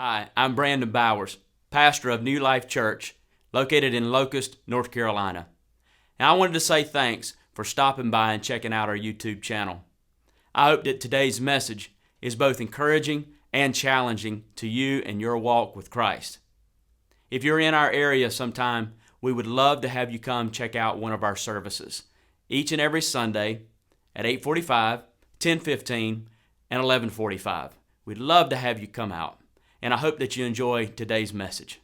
Hi, I'm Brandon Bowers, pastor of New Life Church, located in Locust, North Carolina. And I wanted to say thanks for stopping by and checking out our YouTube channel. I hope that today's message is both encouraging and challenging to you and your walk with Christ. If you're in our area sometime, we would love to have you come check out one of our services, each and every Sunday at 8:45, 10:15, and 11:45. We'd love to have you come out, and I hope that you enjoy today's message.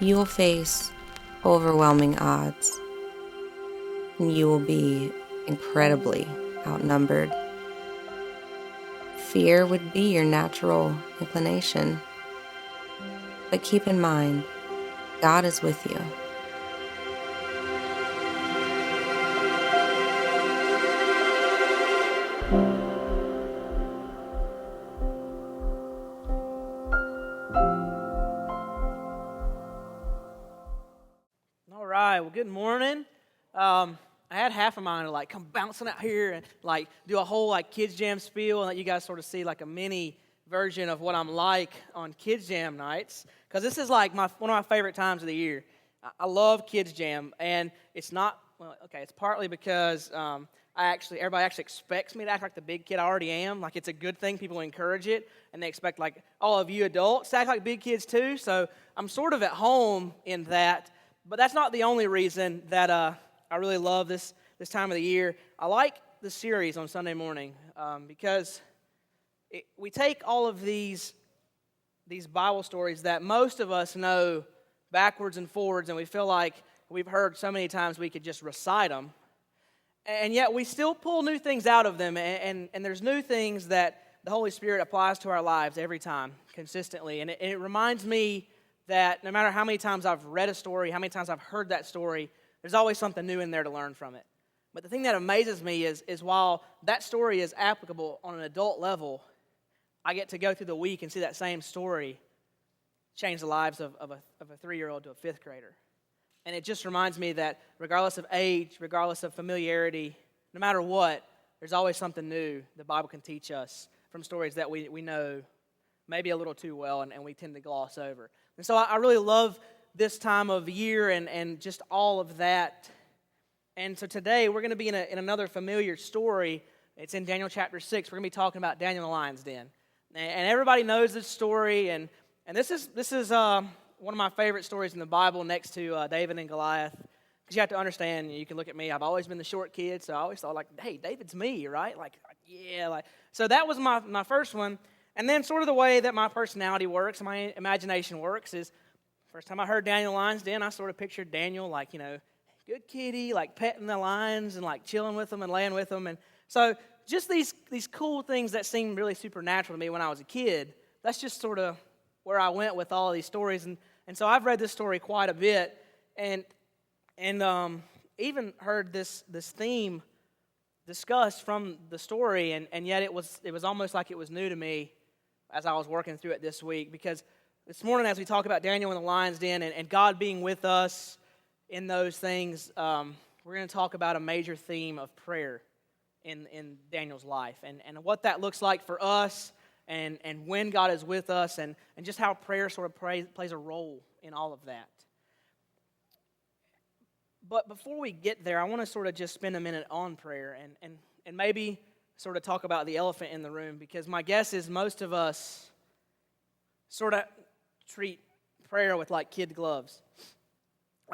You will face overwhelming odds, and you will be incredibly outnumbered. Fear would be your natural inclination, but keep in mind, God is with you. All right, well, good morning. I had half of mine to come bouncing out here and do a whole KidzJam spiel and let you guys sort of see a mini version of what I'm like on KidzJam nights, because this is one of my favorite times of the year. I love KidzJam, and it's not, it's partly because everybody actually expects me to act like the big kid I already am. It's a good thing. People encourage it, and they expect all of you adults to act like big kids too, so I'm sort of at home in that. But that's not the only reason that I really love this time of the year. I like the series on Sunday morning because we take all of these Bible stories that most of us know backwards and forwards, and we feel like we've heard so many times we could just recite them. And yet we still pull new things out of them, and there's new things that the Holy Spirit applies to our lives every time, consistently. And it reminds me that no matter how many times I've read a story, how many times I've heard that story, there's always something new in there to learn from it. But the thing that amazes me is while that story is applicable on an adult level, I get to go through the week and see that same story change the lives of a 3-year-old to a 5th grader. And it just reminds me that regardless of age, regardless of familiarity, no matter what, there's always something new the Bible can teach us from stories that we know maybe a little too well and we tend to gloss over. And so I really love this time of year and just all of that. And so today we're going to be in another familiar story. It's in Daniel chapter 6. We're going to be talking about Daniel in the lion's den. And everybody knows this story. And this is one of my favorite stories in the Bible next to David and Goliath. Because you have to understand, you can look at me. I've always been the short kid, so I always thought hey, David's me, right? So that was my first one. And then sort of the way that my personality works, my imagination works is, first time I heard Daniel in the lion's den, I sort of pictured Daniel good kitty, petting the lions and chilling with them and laying with them. And so just these cool things that seemed really supernatural to me when I was a kid, that's just sort of where I went with all of these stories. And so I've read this story quite a bit and even heard this theme discussed from the story, and yet it was almost like it was new to me as I was working through it this week, because this morning as we talk about Daniel in the lion's den and God being with us in those things, we're going to talk about a major theme of prayer in Daniel's life and what that looks like for us and when God is with us and just how prayer sort of plays a role in all of that. But before we get there, I want to sort of just spend a minute on prayer and maybe sort of talk about the elephant in the room, because my guess is most of us sort of treat prayer with kid gloves.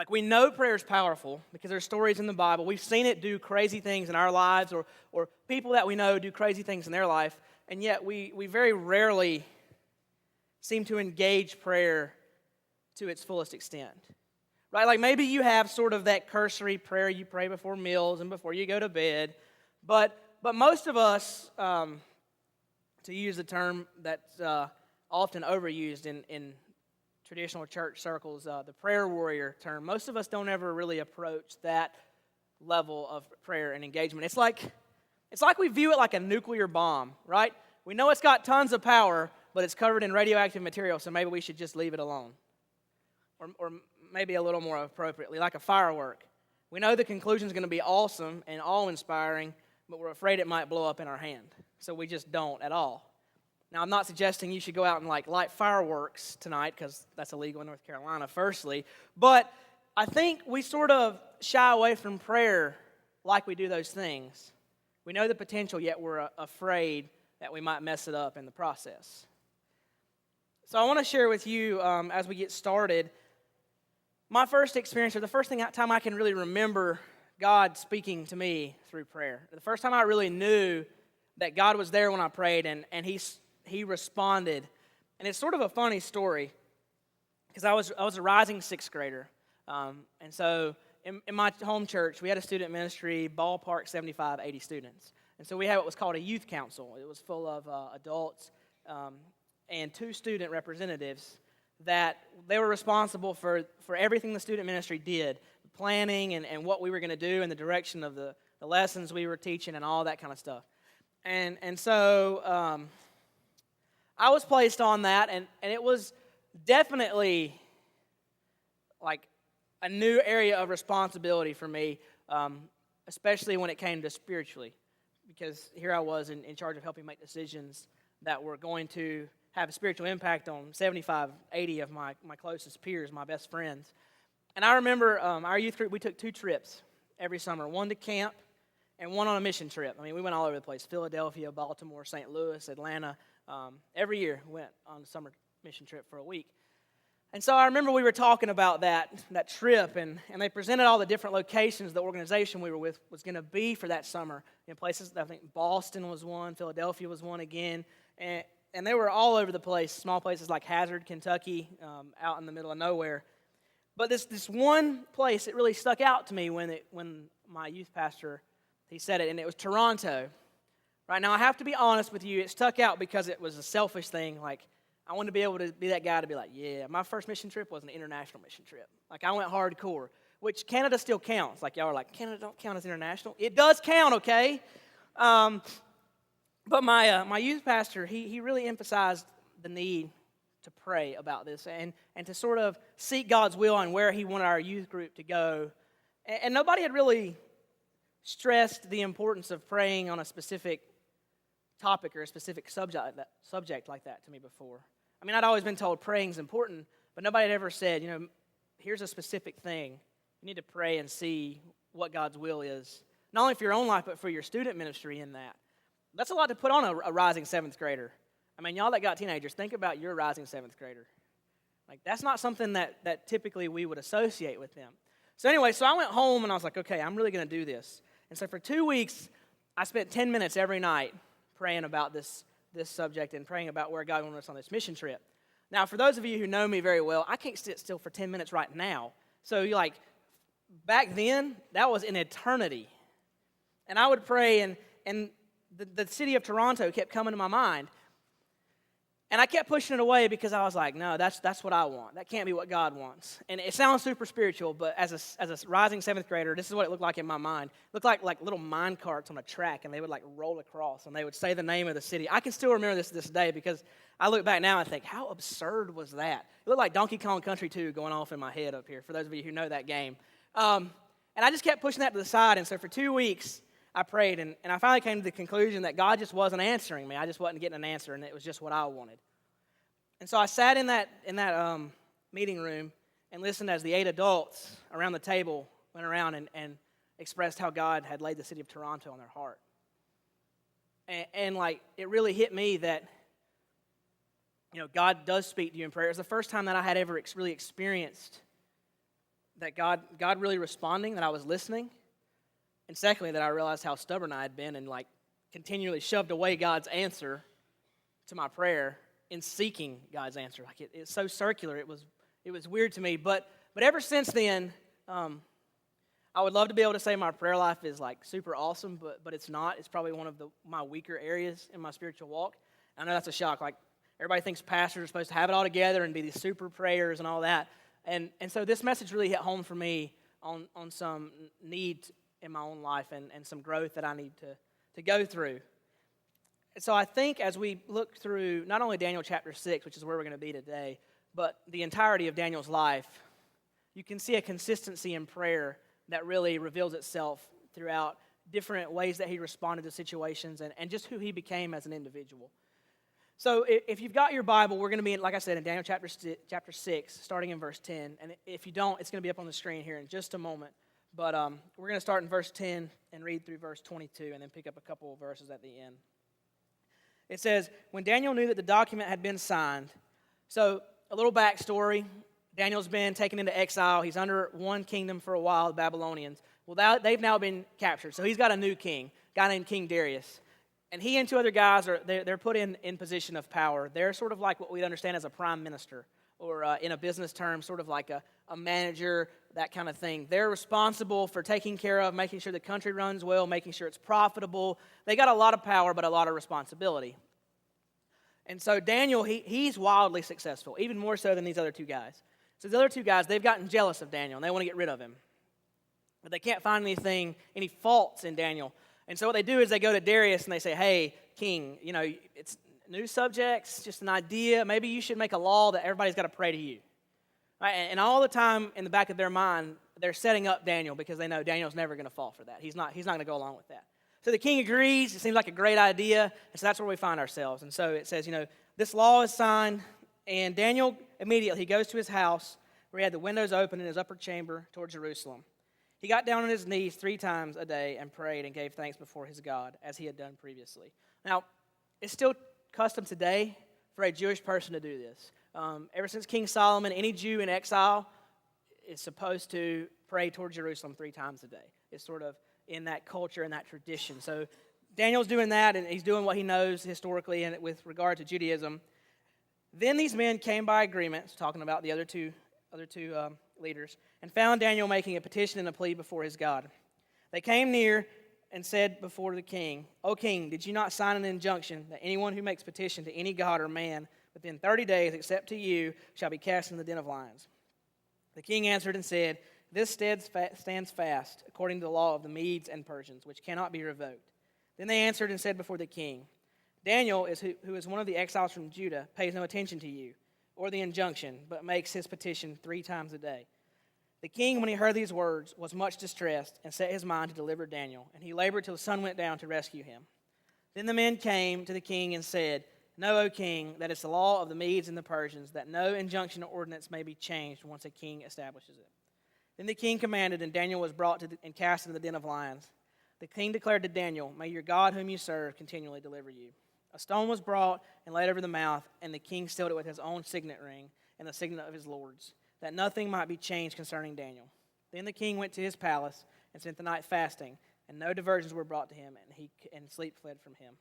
We know prayer is powerful because there's stories in the Bible. We've seen it do crazy things in our lives, or people that we know do crazy things in their life, and yet we very rarely seem to engage prayer to its fullest extent. Right? Maybe you have sort of that cursory prayer you pray before meals and before you go to bed, but most of us, to use a term that's often overused in traditional church circles, the prayer warrior term, most of us don't ever really approach that level of prayer and engagement. It's like we view it like a nuclear bomb, right? we know it's got tons of power, but it's covered in radioactive material, so maybe we should just leave it alone. Or maybe a little more appropriately, like a firework. We know the conclusion is going to be awesome and awe-inspiring, but we're afraid it might blow up in our hand, so we just don't at all. Now, I'm not suggesting you should go out and light fireworks tonight, because that's illegal in North Carolina, firstly, but I think we sort of shy away from prayer like we do those things. We know the potential, yet we're afraid that we might mess it up in the process. So I want to share with you, as we get started, my first experience, or the first time I can really remember God speaking to me through prayer. The first time I really knew that God was there when I prayed, and He responded. And it's sort of a funny story, because I was a rising sixth grader. And so in my home church, we had a student ministry, ballpark 75, 80 students. And so we had what was called a youth council. It was full of adults and 2 student representatives that they were responsible for everything the student ministry did, planning and what we were going to do and the direction of the lessons we were teaching and all that kind of stuff. And so I was placed on that, and it was definitely like a new area of responsibility for me, especially when it came to spiritually, because here I was in charge of helping make decisions that were going to have a spiritual impact on 75, 80 of my closest peers, my best friends. And I remember our youth group, we took 2 trips every summer, one to camp and one on a mission trip. I mean, we went all over the place, Philadelphia, Baltimore, St. Louis, Atlanta. Every year we went on a summer mission trip for a week. And so I remember we were talking about that trip, and they presented all the different locations the organization we were with was going to be for that summer. In places, I think Boston was one, Philadelphia was one again, and they were all over the place, small places like Hazard, Kentucky, out in the middle of nowhere. But this one place, it really stuck out to me when my youth pastor, he said it, and it was Toronto. Right now, I have to be honest with you, it stuck out because it was a selfish thing. Like, I wanted to be able to be that guy to be like, yeah, my first mission trip was an international mission trip. Like, I went hardcore, which Canada still counts. Like, y'all are like, Canada don't count as international? It does count, okay? But my youth pastor, he really emphasized the need to pray about this and to sort of seek God's will on where he wanted our youth group to go. And nobody had really stressed the importance of praying on a specific topic or a specific subject like that to me before. I mean, I'd always been told praying's important, but nobody had ever said, here's a specific thing. You need to pray and see what God's will is, not only for your own life, but for your student ministry in that. That's a lot to put on a rising 7th grader. I mean, y'all that got teenagers, think about your rising 7th grader. Like, that's not something that typically we would associate with them. So anyway, so I went home and I was like, okay, I'm really going to do this. And so for 2 weeks, I spent 10 minutes every night praying about this subject and praying about where God wanted us on this mission trip. Now, for those of you who know me very well, I can't sit still for 10 minutes right now. So you're like, back then, that was an eternity. And I would pray, and the city of Toronto kept coming to my mind. And I kept pushing it away because I was like, no, that's what I want. That can't be what God wants. And it sounds super spiritual, but as a rising 7th grader, this is what it looked like in my mind. It looked like little mine carts on a track, and they would roll across, and they would say the name of the city. I can still remember this day because I look back now and think, how absurd was that? It looked like Donkey Kong Country 2 going off in my head up here, for those of you who know that game. And I just kept pushing that to the side, and so for 2 weeks, I prayed, and I finally came to the conclusion that God just wasn't answering me. I just wasn't getting an answer, and it was just what I wanted. And so I sat in that meeting room and listened as the 8 adults around the table went around and expressed how God had laid the city of Toronto on their heart. And it really hit me that, God does speak to you in prayer. It was the first time that I had ever really experienced that God really responding, that I was listening. And secondly, that I realized how stubborn I had been and continually shoved away God's answer to my prayer in seeking God's answer. It's so circular. It was weird to me. But ever since then, I would love to be able to say my prayer life is super awesome, but it's not. It's probably one of my weaker areas in my spiritual walk. I know that's a shock. Everybody thinks pastors are supposed to have it all together and be these super prayers and all that. And so this message really hit home for me on some need in my own life and some growth that I need to go through. So I think as we look through not only Daniel chapter 6, which is where we're going to be today, but the entirety of Daniel's life, you can see a consistency in prayer that really reveals itself throughout different ways that he responded to situations and just who he became as an individual. So if you've got your Bible, we're going to be, like I said, in Daniel chapter 6, starting in verse 10. And if you don't, it's going to be up on the screen here in just a moment. But we're going to start in verse 10 and read through verse 22 and then pick up a couple of verses at the end. It says, when Daniel knew that the document had been signed, so a little backstory, Daniel's been taken into exile. He's under one kingdom for a while, the Babylonians. Well, they've now been captured. So he's got a new king, a guy named King Darius. And he and two other guys, they're put in position of power. They're sort of like what we'd understand as a prime minister, or in a business term, sort of like a manager, that kind of thing. They're responsible for taking care of, making sure the country runs well, making sure it's profitable. They got a lot of power, but a lot of responsibility. And so Daniel, he's wildly successful, even more so than these other two guys. So the other two guys, they've gotten jealous of Daniel, and they want to get rid of him. But they can't find any faults in Daniel. And so what they do is they go to Darius and they say, hey, king, it's new subjects, just an idea. Maybe you should make a law that everybody's got to pray to you. Right? And all the time in the back of their mind, they're setting up Daniel because they know Daniel's never going to fall for that. He's not going to go along with that. So the king agrees. It seems like a great idea. And so that's where we find ourselves. And so it says, this law is signed. And Daniel, immediately, he goes to his house where he had the windows open in his upper chamber toward Jerusalem. He got down on his knees 3 times a day and prayed and gave thanks before his God, as he had done previously. Now, it's still custom today for a Jewish person to do this. Ever since King Solomon, any Jew in exile is supposed to pray toward Jerusalem 3 times a day. It's sort of in that culture and that tradition. So Daniel's doing that, and he's doing what he knows historically and with regard to Judaism. Then these men came by agreement, talking about the other two leaders, and found Daniel making a petition and a plea before his God. They came near and said before the king, O king, did you not sign an injunction that anyone who makes petition to any god or man within 30 days except to you shall be cast in the den of lions? The king answered and said, this stands fast according to the law of the Medes and Persians, which cannot be revoked. Then they answered and said before the king, Daniel, who is one of the exiles from Judah, pays no attention to you or the injunction, but makes his petition 3 times a day. The king, when he heard these words, was much distressed and set his mind to deliver Daniel, and he labored till the sun went down to rescue him. Then the men came to the king and said, Know, O king, that it's the law of the Medes and the Persians that no injunction or ordinance may be changed once a king establishes it. Then the king commanded, and Daniel was brought and cast into the den of lions. The king declared to Daniel, May your God whom you serve continually deliver you. A stone was brought and laid over the mouth, and the king sealed it with his own signet ring and the signet of his lords, that nothing might be changed concerning Daniel. Then the king went to his palace and spent the night fasting, and no diversions were brought to him, and sleep fled from him.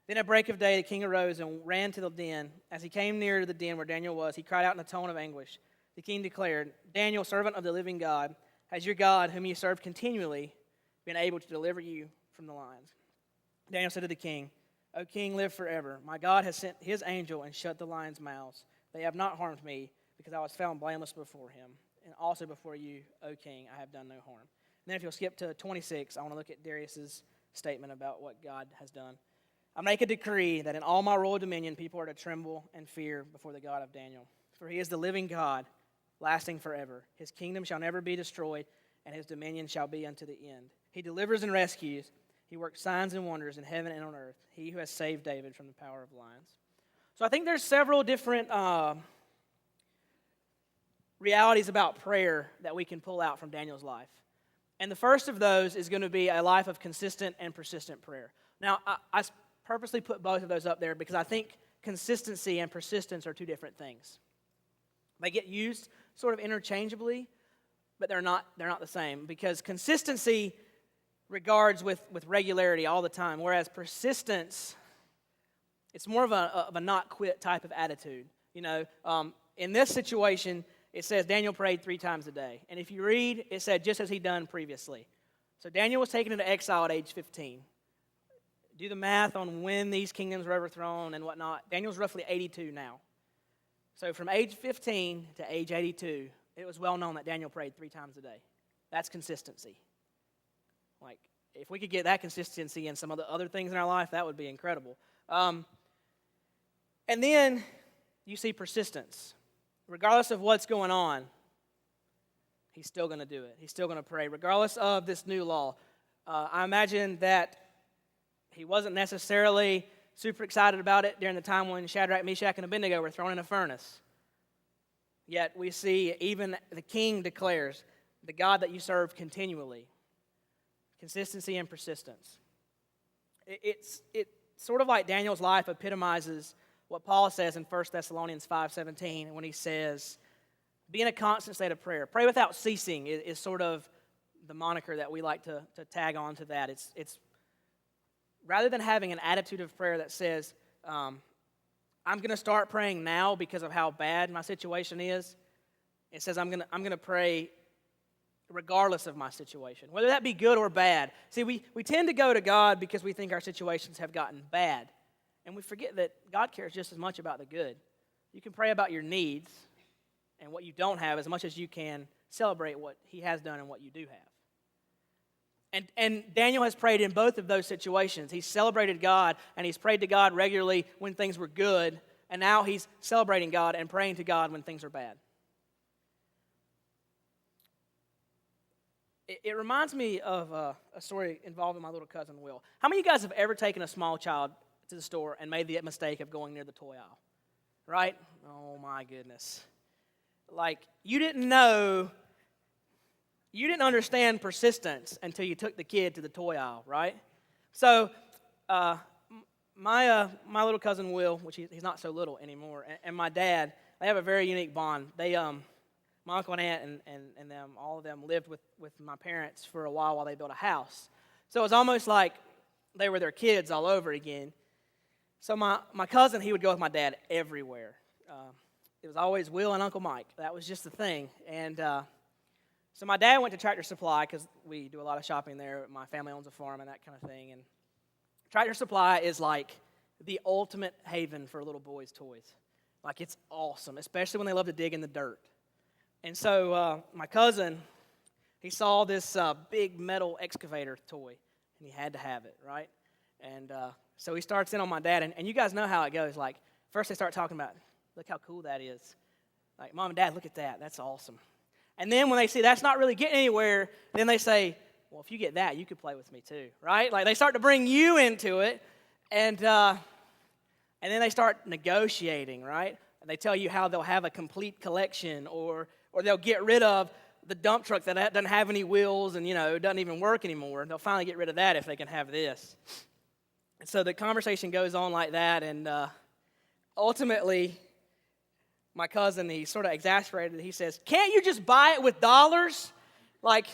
Then at break of day the king arose and ran to the den. As he came near to the den where Daniel was, he cried out in a tone of anguish. The king declared, Daniel, servant of the living God, has your God, whom you serve continually, been able to deliver you from the lions? Daniel said to the king, O king, live forever. My God has sent his angel and shut the lions' mouths. They have not harmed me, because I was found blameless before him. And also before you, O king, I have done no harm. And then if you'll skip to 26, I want to look at Darius's statement about what God has done. I make a decree that in all my royal dominion people are to tremble and fear before the God of Daniel. For he is the living God, lasting forever. His kingdom shall never be destroyed, and his dominion shall be unto the end. He delivers and rescues. He works signs and wonders in heaven and on earth. He who has saved David from the power of lions. So I think there's several different realities about prayer that we can pull out from Daniel's life. And the first of those is going to be a life of consistent and persistent prayer. Now, I purposely put both of those up there because I think consistency and persistence are 2 different things. They get used sort of interchangeably, but they're not the same, because consistency regards with regularity all the time, whereas persistence, it's more of a not quit type of attitude. In this situation, it says Daniel prayed 3 times a day. And if you read, it said just as he'd done previously. So Daniel was taken into exile at age 15. Do the math on when these kingdoms were overthrown and whatnot. Daniel's roughly 82 now. So from age 15 to age 82, it was well known that Daniel prayed 3 times a day. That's consistency. Like, if we could get that consistency in some of the other things in our life, that would be incredible. And then you see persistence. Regardless of what's going on, he's still going to do it. He's still going to pray, regardless of this new law. I imagine that he wasn't necessarily super excited about it during the time when Shadrach, Meshach, and Abednego were thrown in a furnace. Yet we see even the king declares, the God that you serve continually. Consistency and persistence. It's sort of like Daniel's life epitomizes what Paul says in 1 Thessalonians 5:17 when he says, be in a constant state of prayer. Pray without ceasing is sort of the moniker that we like to tag on to that. It's rather than having an attitude of prayer that says, I'm going to start praying now because of how bad my situation is. It says I'm going to pray regardless of my situation, whether that be good or bad. See, we tend to go to God because we think our situations have gotten bad. And we forget that God cares just as much about the good. You can pray about your needs and what you don't have as much as you can celebrate what he has done and what you do have. And Daniel has prayed in both of those situations. He's celebrated God, and he's prayed to God regularly when things were good, and now he's celebrating God and praying to God when things are bad. It reminds me of a story involving my little cousin, Will. How many of you guys have ever taken a small child to the store and made the mistake of going near the toy aisle? Right? Oh, my goodness. Like, you didn't understand persistence until you took the kid to the toy aisle, right? So, my little cousin Will, which he's not so little anymore, and my dad, they have a very unique bond. They, my uncle and aunt and them, all of them lived with my parents for a while they built a house. So it was almost like they were their kids all over again. So my cousin, he would go with my dad everywhere. It was always Will and Uncle Mike. That was just the thing. And so my dad went to Tractor Supply because we do a lot of shopping there. My family owns a farm and that kind of thing. And Tractor Supply is like the ultimate haven for little boys' toys. Like, it's awesome, especially when they love to dig in the dirt. And so my cousin, he saw this big metal excavator toy, and he had to have it, right? And so he starts in on my dad, and you guys know how it goes. Like, first they start talking about, look how cool that is. Like, Mom and Dad, look at that. That's awesome. And then when they see that's not really getting anywhere, then they say, well, if you get that, you could play with me too, right? Like, they start to bring you into it, and then they start negotiating, right? And they tell you how they'll have a complete collection, or they'll get rid of the dump truck that doesn't have any wheels and, doesn't even work anymore. They'll finally get rid of that if they can have this. And so the conversation goes on like that, and ultimately, my cousin, he's sort of exasperated. He says, can't you just buy it with dollars? Like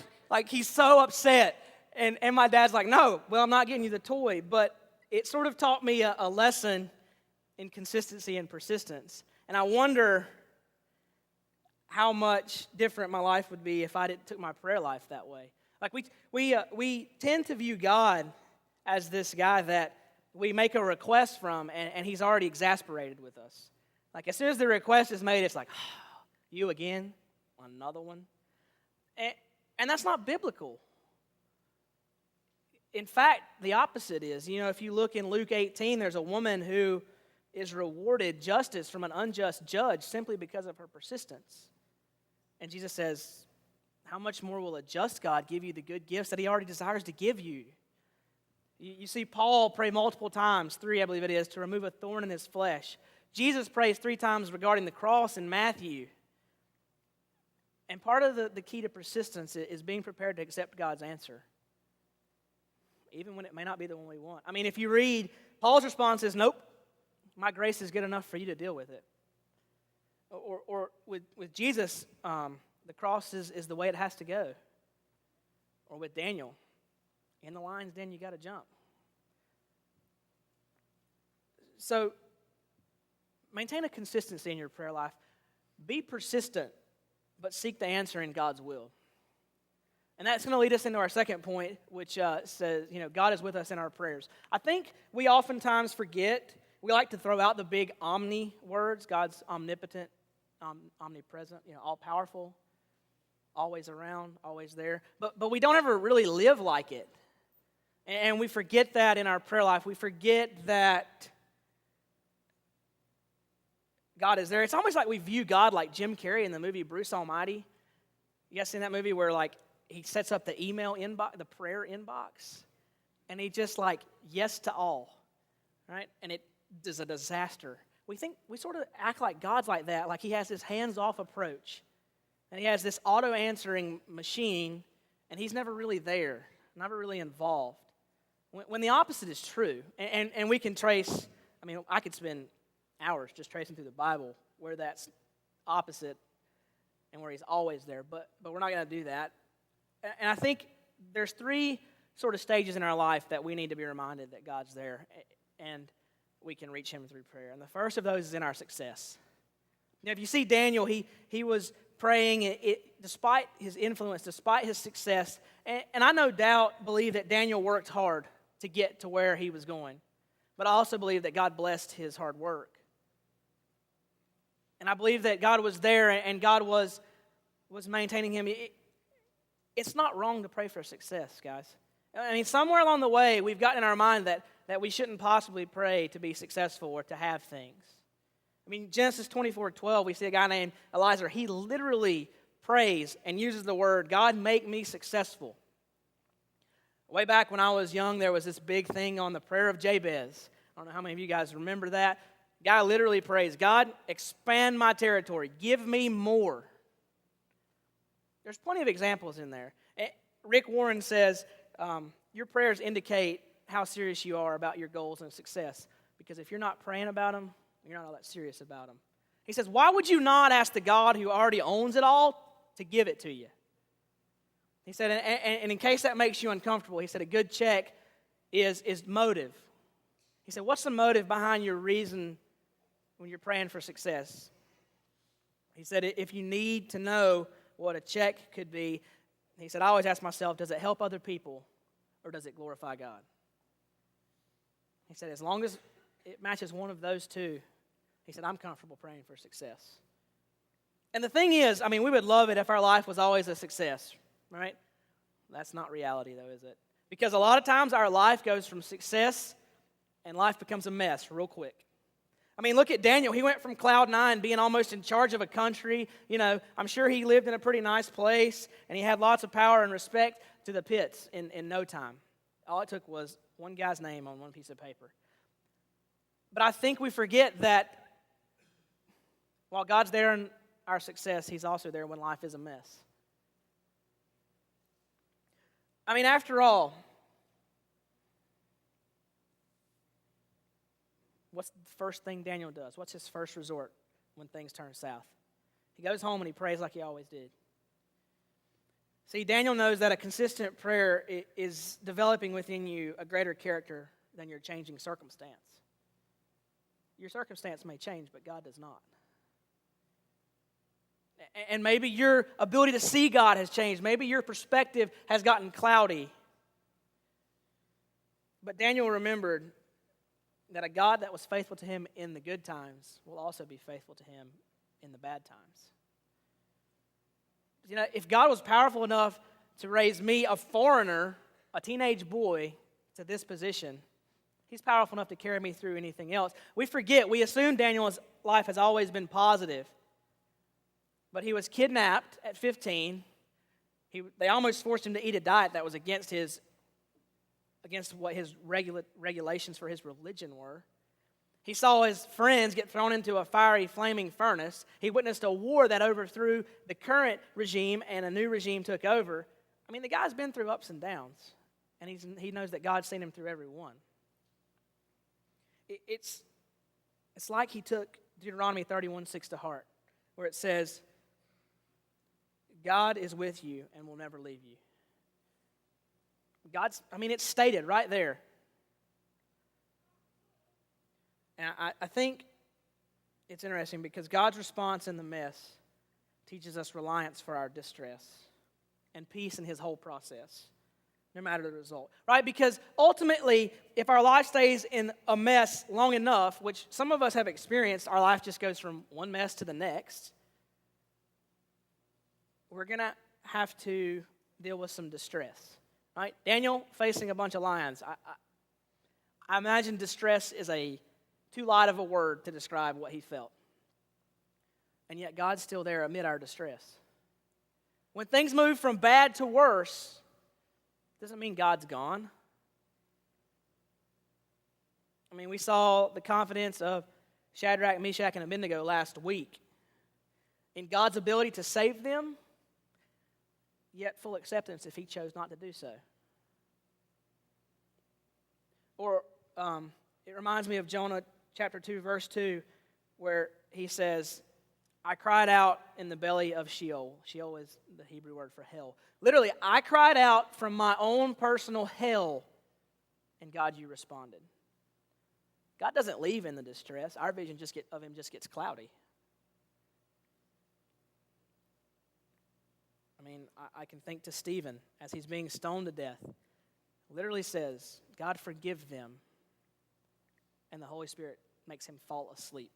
he's so upset. And my dad's like, no, well, I'm not getting you the toy. But it sort of taught me a lesson in consistency and persistence. And I wonder how much different my life would be if I took my prayer life that way. Like, we tend to view God as this guy that we make a request from, and he's already exasperated with us. Like, as soon as the request is made, it's like, oh, you again? Another one? And that's not biblical. In fact, the opposite is. If you look in Luke 18, there's a woman who is rewarded justice from an unjust judge simply because of her persistence. And Jesus says, how much more will a just God give you the good gifts that he already desires to give you? You see Paul pray multiple times, 3 I believe it is, to remove a thorn in his flesh. Jesus prays 3 times regarding the cross in Matthew. And part of the key to persistence is being prepared to accept God's answer, even when it may not be the one we want. I mean, if you read, Paul's response is, nope, my grace is good enough for you to deal with it. Or with Jesus, the cross is the way it has to go. Or with Daniel, in the lion's den, you got to jump. So, maintain a consistency in your prayer life. Be persistent, but seek the answer in God's will. And that's going to lead us into our second point, which says, God is with us in our prayers. I think we oftentimes forget. We like to throw out the big omni words. God's omnipotent, omnipresent, all-powerful, always around, always there. But we don't ever really live like it. And we forget that in our prayer life. We forget that God is there. It's almost like we view God like Jim Carrey in the movie Bruce Almighty. You guys seen that movie where like he sets up the email inbox, the prayer inbox, and he just like yes to all, right? And it is a disaster. We sort of act like God's like that, like he has this hands-off approach, and he has this auto-answering machine, and he's never really there, never really involved. When the opposite is true, and we can trace, I mean, I could spend hours just tracing through the Bible where that's opposite and where he's always there, but we're not going to do that. And I think there's three sort of stages in our life that we need to be reminded that God's there, and we can reach him through prayer. And the first of those is in our success. Now, if you see Daniel, he was praying despite his influence, despite his success, and I no doubt believe that Daniel worked hard to get to where he was going, but I also believe that God blessed his hard work. And I believe that God was there and God was maintaining him. It's not wrong to pray for success, guys. I mean, somewhere along the way, we've gotten in our mind that we shouldn't possibly pray to be successful or to have things. I mean, Genesis 24:12, we see a guy named Eliezer. He literally prays and uses the word, God, make me successful. Way back when I was young, there was this big thing on the prayer of Jabez. I don't know how many of you guys remember that. The guy literally prays, God, expand my territory. Give me more. There's plenty of examples in there. Rick Warren says, your prayers indicate how serious you are about your goals and success. Because if you're not praying about them, you're not all that serious about them. He says, why would you not ask the God who already owns it all to give it to you? He said, and in case that makes you uncomfortable, he said a good check is motive. He said, what's the motive behind your reason when you're praying for success? He said, if you need to know what a check could be, he said, I always ask myself, does it help other people or does it glorify God? He said, as long as it matches one of those two, he said, I'm comfortable praying for success. And the thing is, I mean, we would love it if our life was always a success, right? That's not reality, though, is it? Because a lot of times our life goes from success and life becomes a mess real quick. I mean, look at Daniel. He went from cloud nine, being almost in charge of a country. You know, I'm sure he lived in a pretty nice place, and he had lots of power and respect, to the pits in no time. All it took was one guy's name on one piece of paper. But I think we forget that while God's there in our success, he's also there when life is a mess. I mean, after all, what's the first thing Daniel does? What's his first resort when things turn south? He goes home and he prays like he always did. See, Daniel knows that a consistent prayer is developing within you a greater character than your changing circumstance. Your circumstance may change, but God does not. And maybe your ability to see God has changed. Maybe your perspective has gotten cloudy. But Daniel remembered that a God that was faithful to him in the good times will also be faithful to him in the bad times. You know, if God was powerful enough to raise me, a foreigner, a teenage boy, to this position, he's powerful enough to carry me through anything else. We assume Daniel's life has always been positive. But he was kidnapped at 15. They almost forced him to eat a diet that was against what his regulations for his religion were. He saw his friends get thrown into a fiery, flaming furnace. He witnessed a war that overthrew the current regime and a new regime took over. I mean, the guy's been through ups and downs, and he knows that God's seen him through every one. It's like he took Deuteronomy 31:6 to heart, where it says, God is with you and will never leave you. It's stated right there. And I think it's interesting because God's response in the mess teaches us reliance for our distress and peace in his whole process, no matter the result. Right? Because ultimately, if our life stays in a mess long enough, which some of us have experienced, our life just goes from one mess to the next, we're going to have to deal with some distress. Right? Daniel facing a bunch of lions. I imagine distress is too light of a word to describe what he felt. and yet God's still there amid our distress. When things move from bad to worse, doesn't mean God's gone. I mean, we saw the confidence of Shadrach, Meshach, and Abednego last week in God's ability to save them, yet full acceptance if he chose not to do so. Or it reminds me of Jonah chapter 2, verse 2, where he says, I cried out in the belly of Sheol. Sheol is the Hebrew word for hell. Literally, I cried out from my own personal hell, and God, you responded. God doesn't leave in the distress. Our vision of him just gets cloudy. I mean, I can think to Stephen as he's being stoned to death. Literally says, God forgive them. And the Holy Spirit makes him fall asleep.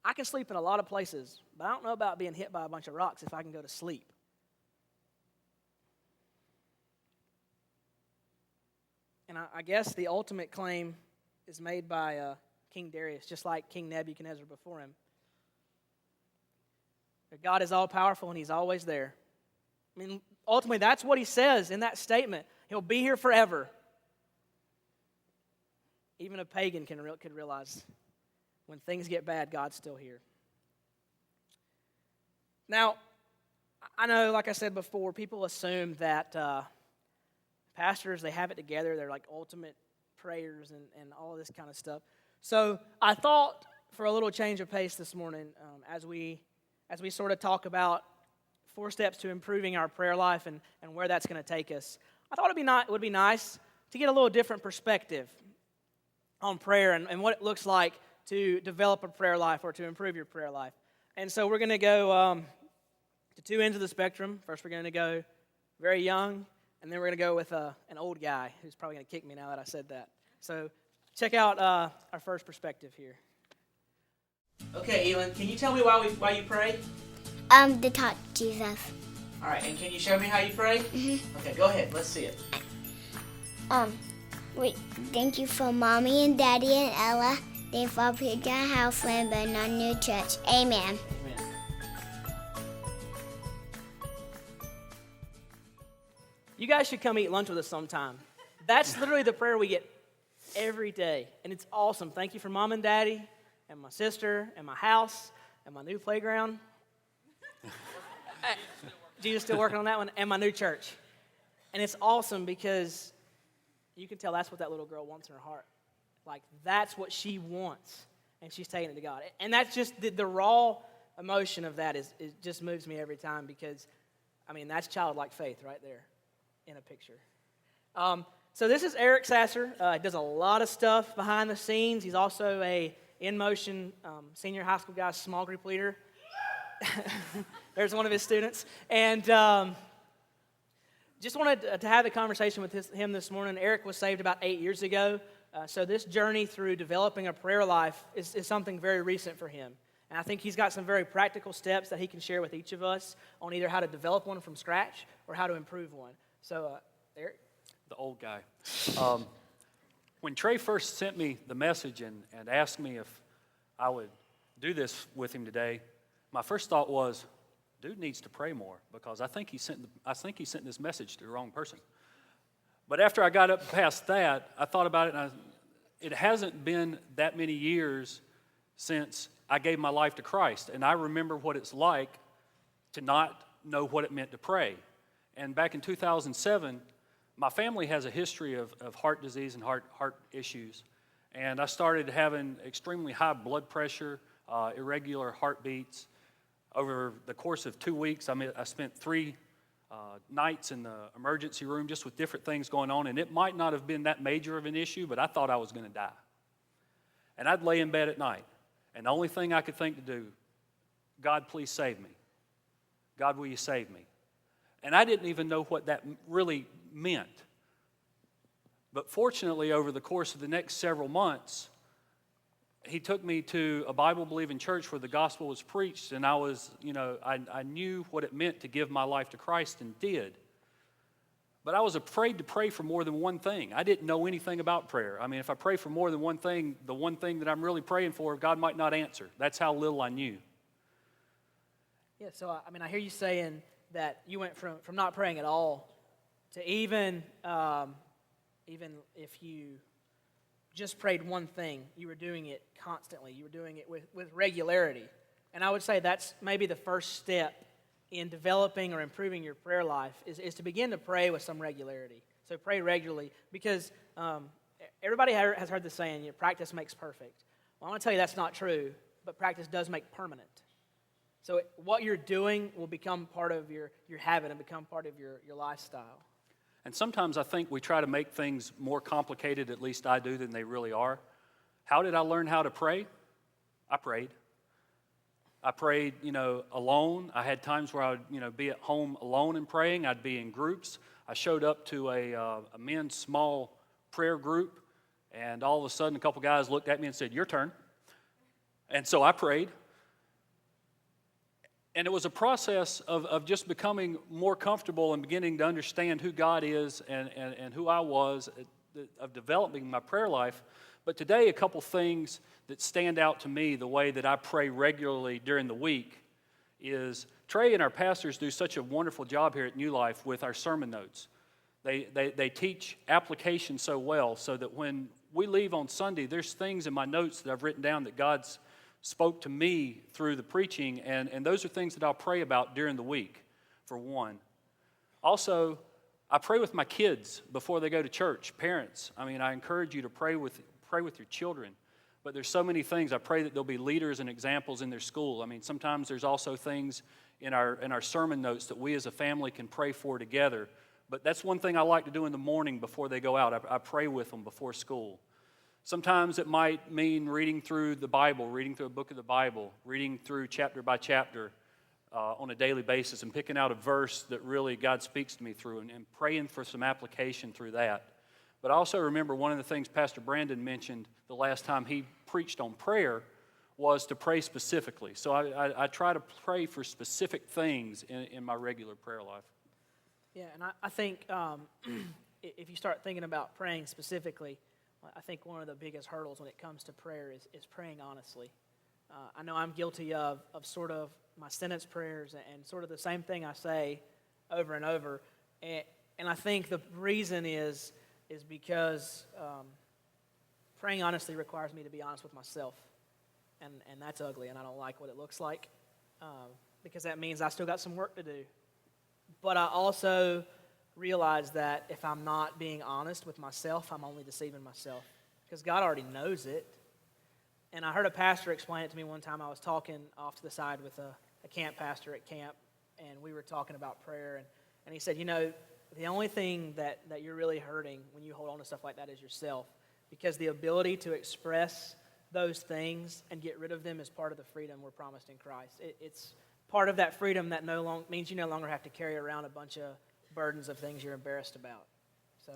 I can sleep in a lot of places, but I don't know about being hit by a bunch of rocks if I can go to sleep. And I guess the ultimate claim is made by King Darius, just like King Nebuchadnezzar before him. That God is all-powerful and he's always there. I mean, ultimately, that's what he says in that statement. He'll be here forever. Even a pagan could realize when things get bad, God's still here. Now, I know, like I said before, people assume that pastors, they have it together. They're like ultimate prayers and all this kind of stuff. So I thought for a little change of pace this morning, as we sort of talk about 4 steps to improving our prayer life and where that's going to take us, I thought it would be nice to get a little different perspective on prayer and what it looks like to develop a prayer life or to improve your prayer life. And so we're going to go to 2 ends of the spectrum. First, we're going to go very young, and then we're going to go with an old guy who's probably going to kick me now that I said that. So check out our first perspective here. Okay, Elin, can you tell me why you pray? To talk to Jesus. All right, and can you show me how you pray? Mm-hmm. Okay, go ahead. Let's see it. Thank you for Mommy and Daddy and Ella. Thank you for KidzJam House Land, but not New Church. Amen. Amen. You guys should come eat lunch with us sometime. That's literally the prayer we get every day, and it's awesome. Thank you for Mom and Daddy and my sister and my house and my new playground. Jesus still working on that one, and my new church. And it's awesome because you can tell that's what that little girl wants in her heart. Like, that's what she wants, and she's taking it to God. And that's just the raw emotion of that it just moves me every time because, I mean, that's childlike faith right there in a picture. So this is Eric Sasser. He does a lot of stuff behind the scenes. He's also a in-motion senior high school guys small group leader. There's one of his students. And just wanted to have a conversation with him this morning. Eric was saved about 8 years ago. So this journey through developing a prayer life is something very recent for him. And I think he's got some very practical steps that he can share with each of us on either how to develop one from scratch or how to improve one. So, Eric? The old guy. When Trey first sent me the message and asked me if I would do this with him today, my first thought was, dude needs to pray more because I think he sent this message to the wrong person. But after I got up past that, I thought about it, and it hasn't been that many years since I gave my life to Christ, and I remember what it's like to not know what it meant to pray. And back in 2007, my family has a history of heart disease and heart issues, and I started having extremely high blood pressure, irregular heartbeats. Over the course of 2 weeks, I spent 3 nights in the emergency room just with different things going on, and it might not have been that major of an issue, but I thought I was going to die. And I'd lay in bed at night, and the only thing I could think to do, God, please save me. God, will you save me? And I didn't even know what that really meant. But fortunately, over the course of the next several months, he took me to a Bible-believing church where the gospel was preached, and I knew what it meant to give my life to Christ and did. But I was afraid to pray for more than one thing. I didn't know anything about prayer. I mean, if I pray for more than one thing, the one thing that I'm really praying for, God might not answer. That's how little I knew. Yeah, so I mean, I hear you saying that you went from not praying at all to even if you just prayed one thing, you were doing it constantly. You were doing it with regularity. And I would say that's maybe the first step in developing or improving your prayer life is to begin to pray with some regularity. So pray regularly, because everybody has heard the saying, practice makes perfect. Well, I want to tell you that's not true, but practice does make permanent. So what you're doing will become part of your habit and become part of your lifestyle. And sometimes I think we try to make things more complicated, at least I do, than they really are. How did I learn how to pray? I prayed. I prayed, alone. I had times where I would, be at home alone and praying. I'd be in groups. I showed up to a men's small prayer group, and all of a sudden a couple guys looked at me and said, "Your turn." And so I prayed. And it was a process of just becoming more comfortable and beginning to understand who God is and who I was, of developing my prayer life. But today, a couple things that stand out to me, the way that I pray regularly during the week, is Trey and our pastors do such a wonderful job here at New Life with our sermon notes. They teach application so well, so that when we leave on Sunday, there's things in my notes that I've written down that God's spoke to me through the preaching, and those are things that I'll pray about during the week, for one. Also, I pray with my kids before they go to church. Parents, I encourage you to pray with your children. But there's so many things. I pray that there'll be leaders and examples in their school. Sometimes there's also things in our sermon notes that we as a family can pray for together. But that's one thing I like to do in the morning before they go out. I pray with them before school. Sometimes it might mean reading through the Bible, reading through a book of the Bible, reading through chapter by chapter on a daily basis, and picking out a verse that really God speaks to me through, and praying for some application through that. But I also remember one of the things Pastor Brandon mentioned the last time he preached on prayer was to pray specifically. So I try to pray for specific things in my regular prayer life. Yeah, and I think if you start thinking about praying specifically, I think one of the biggest hurdles when it comes to prayer is praying honestly. I know I'm guilty of sort of my sentence prayers and sort of the same thing I say over and over. And I think the reason is because praying honestly requires me to be honest with myself. And that's ugly, and I don't like what it looks like, because that means I still got some work to do. But I also realize that if I'm not being honest with myself, I'm only deceiving myself, because God already knows it. And I heard a pastor explain it to me one time. I was talking off to the side with a camp pastor at camp, and we were talking about prayer, and he said, the only thing that you're really hurting when you hold on to stuff like that is yourself, because the ability to express those things and get rid of them is part of the freedom we're promised in Christ. It's part of that freedom that means you no longer have to carry around a bunch of burdens of things you're embarrassed about. So,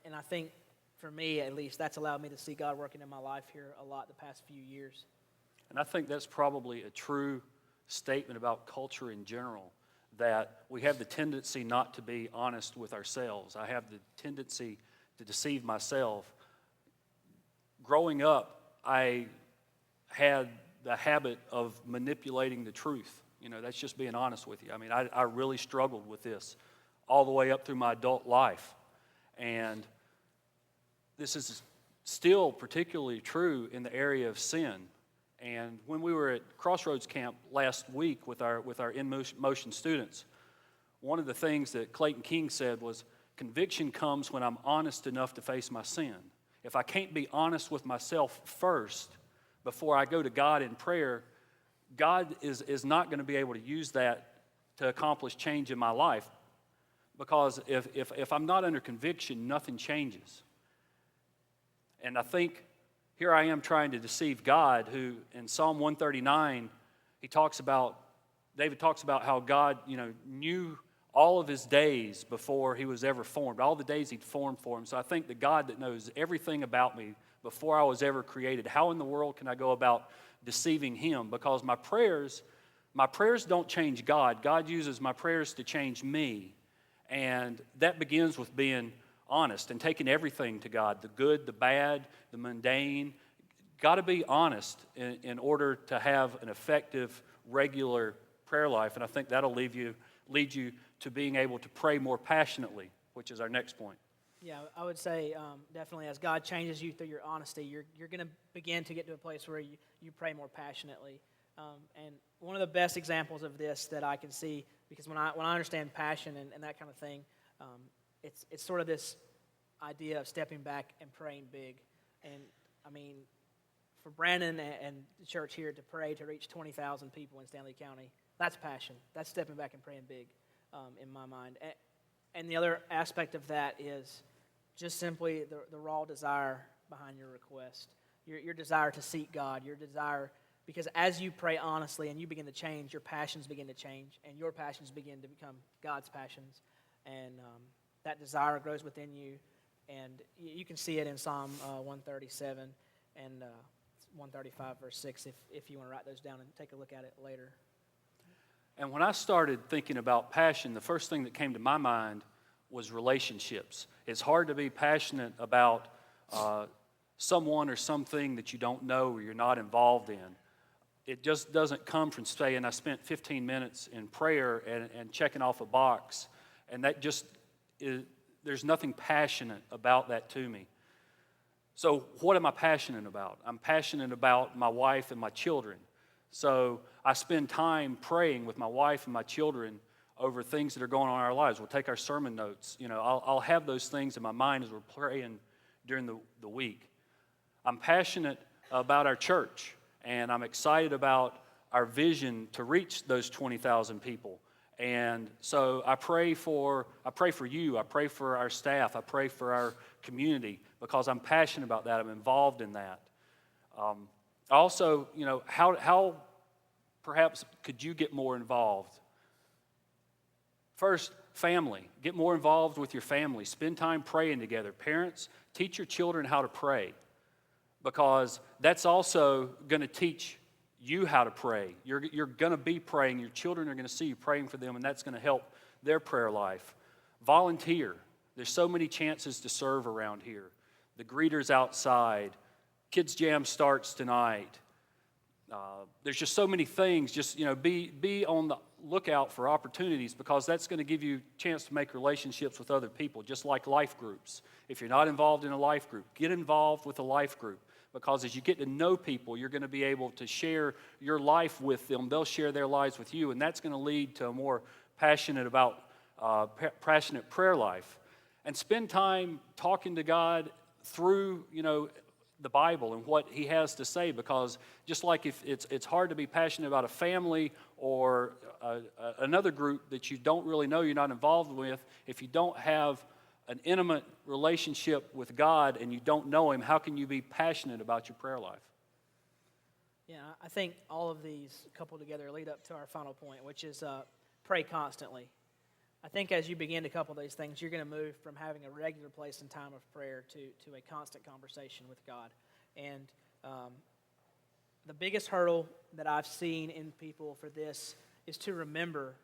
and I think for me, at least, that's allowed me to see God working in my life here a lot the past few years. And I think that's probably a true statement about culture in general, that we have the tendency not to be honest with ourselves. I have the tendency to deceive myself. Growing up, I had the habit of manipulating the truth. That's just being honest with you. I really struggled with this all the way up through my adult life. And this is still particularly true in the area of sin. And when we were at Crossroads Camp last week with our In Motion students, one of the things that Clayton King said was, conviction comes when I'm honest enough to face my sin. If I can't be honest with myself first before I go to God in prayer, God is not going to be able to use that to accomplish change in my life. Because if I'm not under conviction, nothing changes. And I think here I am trying to deceive God, who in Psalm 139, David talks about how God, knew all of his days before he was ever formed, all the days he'd formed for him. So I think the God that knows everything about me before I was ever created, how in the world can I go about deceiving him? Because my prayers don't change God. God uses my prayers to change me. And that begins with being honest and taking everything to God, the good, the bad, the mundane. Got to be honest in order to have an effective, regular prayer life, and I think that'll lead you to being able to pray more passionately, which is our next point. Yeah, I would say definitely as God changes you through your honesty, you're going to begin to get to a place where you pray more passionately. And one of the best examples of this that I can see, because when I understand passion and that kind of thing, it's sort of this idea of stepping back and praying big. And I mean, for Brandon and the church here to pray to reach 20,000 people in Stanley County, that's passion. That's stepping back and praying big in my mind. And the other aspect of that is just simply the raw desire behind your request, your desire to seek God, your desire, because as you pray honestly and you begin to change, your passions begin to change, and your passions begin to become God's passions, and that desire grows within you, and you can see it in Psalm 137 and 135, verse 6, if you want to write those down and take a look at it later. And when I started thinking about passion, the first thing that came to my mind was relationships. It's hard to be passionate about someone or something that you don't know or you're not involved in. It just doesn't come from saying, I spent 15 minutes in prayer and checking off a box, and that just is, there's nothing passionate about that to me. So what am I passionate about? I'm passionate about my wife and my children. So I spend time praying with my wife and my children over things that are going on in our lives. We'll take our sermon notes. You know, I'll have those things in my mind as we're praying during the week. I'm passionate about our church, and I'm excited about our vision to reach those 20,000 people. And so I pray for you, I pray for our staff, I pray for our community, because I'm passionate about that. I'm involved in that. Also, you know, how perhaps could you get more involved? First, family. Get more involved with your family. Spend time praying together. Parents, teach your children how to pray, because that's also going to teach you how to pray. You're going to be praying. Your children are going to see you praying for them, and that's going to help their prayer life. Volunteer. There's so many chances to serve around here. The greeters outside. KidzJam starts tonight. There's just so many things. Just, you know, be on the lookout for opportunities, because that's going to give you a chance to make relationships with other people, just like life groups. If you're not involved in a life group, get involved with a life group, because as you get to know people, you're going to be able to share your life with them. They'll share their lives with you, and that's going to lead to a more passionate prayer life. And spend time talking to God through, you know, the Bible and what He has to say, because just like if it's hard to be passionate about a family or another group that you don't really know, you're not involved with, if you don't have an intimate relationship with God and you don't know Him, how can you be passionate about your prayer life? Yeah, I think all of these coupled together lead up to our final point, which is pray constantly. I think as you begin to couple these things, you're going to move from having a regular place and time of prayer to a constant conversation with God. And the biggest hurdle that I've seen in people for this is to remember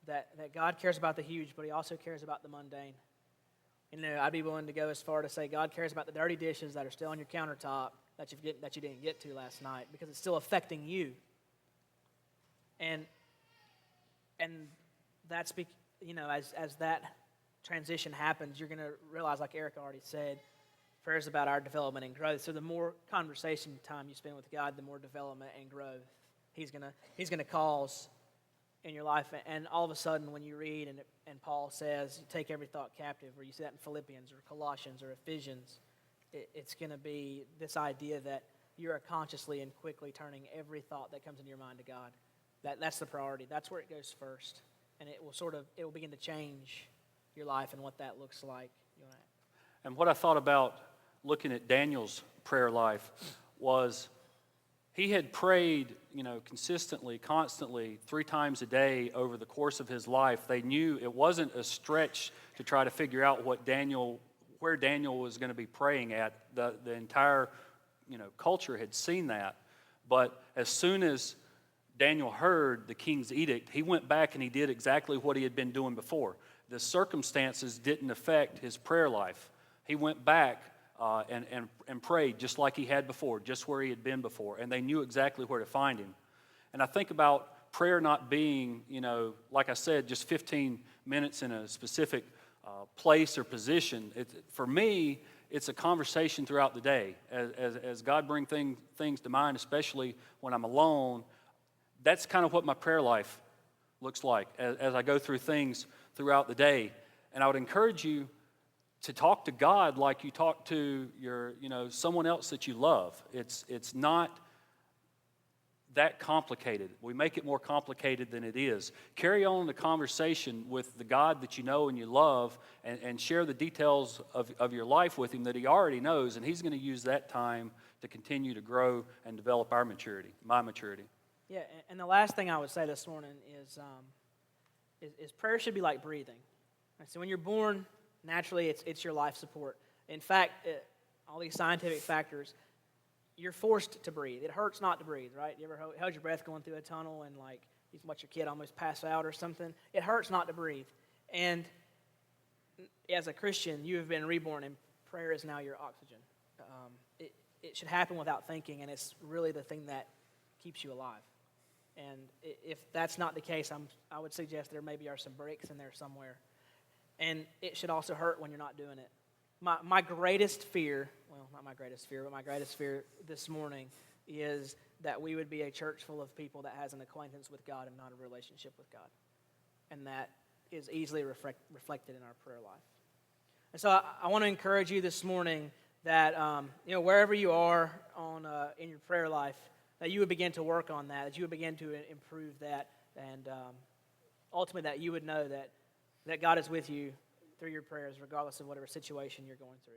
that God cares about the huge, but He also cares about the mundane. You know, I'd be willing to go as far to say God cares about the dirty dishes that are still on your countertop that you didn't get to last night, because it's still affecting you. And that's you know, as that transition happens, you're going to realize, like Eric already said, prayer is about our development and growth. So the more conversation time you spend with God, the more development and growth He's gonna cause in your life. And all of a sudden, when you read and Paul says, take every thought captive, or you see that in Philippians or Colossians or Ephesians, it's going to be this idea that you are consciously and quickly turning every thought that comes into your mind to God. That's the priority. That's where it goes first. And it will begin to change your life and what that looks like. And what I thought about looking at Daniel's prayer life was he had prayed, you know, consistently, constantly, 3 times a day over the course of his life. They knew it wasn't a stretch to try to figure out where Daniel was going to be praying at. The entire, you know, culture had seen that. But as soon as Daniel heard the king's edict, he went back and he did exactly what he had been doing before. The circumstances didn't affect his prayer life. He went back and prayed just like he had before, just where he had been before, and they knew exactly where to find him. And I think about prayer not being, like I said, just 15 minutes in a specific place or position. For me, it's a conversation throughout the day. As God brings things to mind, especially when I'm alone, that's kind of what my prayer life looks like as I go through things throughout the day. And I would encourage you to talk to God like you talk to someone else that you love. It's not that complicated. We make it more complicated than it is. Carry on the conversation with the God that you know and you love, and share the details of your life with Him that He already knows, and He's going to use that time to continue to grow and develop our maturity, my maturity. Yeah, and the last thing I would say this morning is prayer should be like breathing. So when you're born, naturally it's your life support. In fact, all these scientific factors, you're forced to breathe. It hurts not to breathe, right? You ever held your breath going through a tunnel and you watch your kid almost pass out or something? It hurts not to breathe. And as a Christian, you have been reborn, and prayer is now your oxygen. It should happen without thinking, and it's really the thing that keeps you alive. And if that's not the case, I would suggest there maybe are some breaks in there somewhere. And it should also hurt when you're not doing it. My greatest fear, well, not my greatest fear, but my greatest fear this morning is that we would be a church full of people that has an acquaintance with God and not a relationship with God. And that is easily reflected in our prayer life. And so I want to encourage you this morning that, wherever you are in your prayer life, that you would begin to work on that you would begin to improve that, and ultimately that you would know that God is with you through your prayers, regardless of whatever situation you're going through.